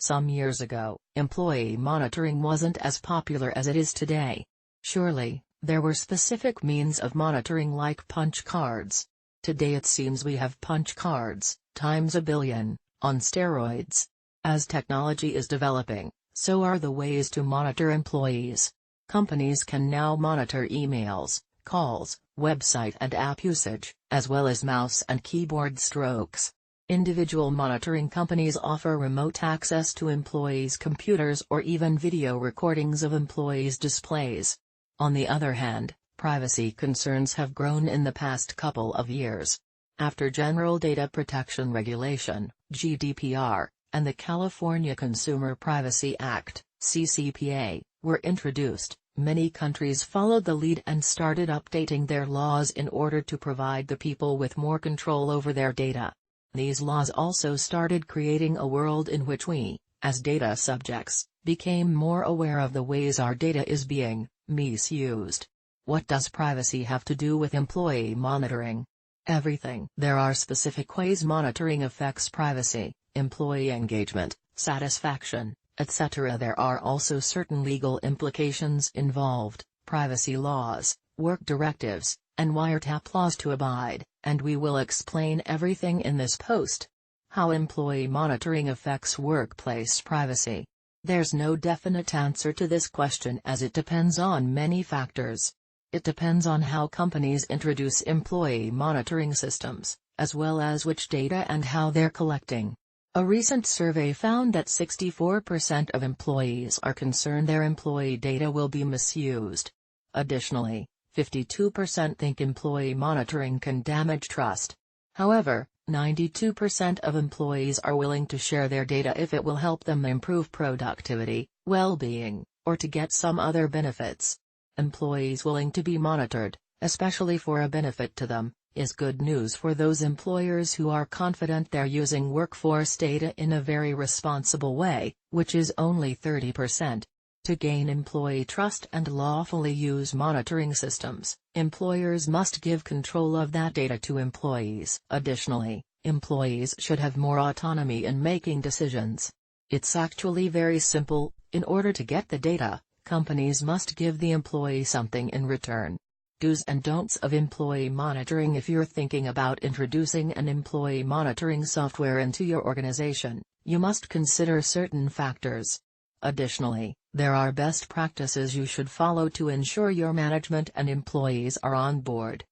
Some years ago, employee monitoring wasn't as popular as it is today. Surely, there were specific means of monitoring like punch cards. Today it seems we have punch cards, times a billion, on steroids. As technology is developing, so are the ways to monitor employees. Companies can now monitor emails, calls, website and app usage, as well as mouse and keyboard strokes. Individual monitoring companies offer remote access to employees' computers or even video recordings of employees' displays. On the other hand, privacy concerns have grown in the past couple of years. After General Data Protection Regulation, GDPR, and the California Consumer Privacy Act, CCPA, were introduced, many countries followed the lead and started updating their laws in order to provide the people with more control over their data. These laws also started creating a world in which we, as data subjects, became more aware of the ways our data is being misused. What does privacy have to do with employee monitoring? Everything. There are specific ways monitoring affects privacy, employee engagement, satisfaction, etc. There are also certain legal implications involved, privacy laws, work directives, and wiretap laws to abide, and we will explain everything in this post. How employee monitoring affects workplace privacy. There's no definite answer to this question as it depends on many factors. It depends on how companies introduce employee monitoring systems, as well as which data and how they're collecting. A recent survey found that 64% of employees are concerned their employee data will be misused. Additionally, 52% think employee monitoring can damage trust. However, 92% of employees are willing to share their data if it will help them improve productivity, well-being, or to get some other benefits. Employees willing to be monitored, especially for a benefit to them, is good news for those employers who are confident they're using workforce data in a very responsible way, which is only 30%. To gain employee trust and lawfully use monitoring systems, employers must give control of that data to employees. Additionally, employees should have more autonomy in making decisions. It's actually very simple. In order to get the data, companies must give the employee something in return. Do's and don'ts of employee monitoring. If you're thinking about introducing an employee monitoring software into your organization, you must consider certain factors. Additionally, there are best practices you should follow to ensure your management and employees are on board.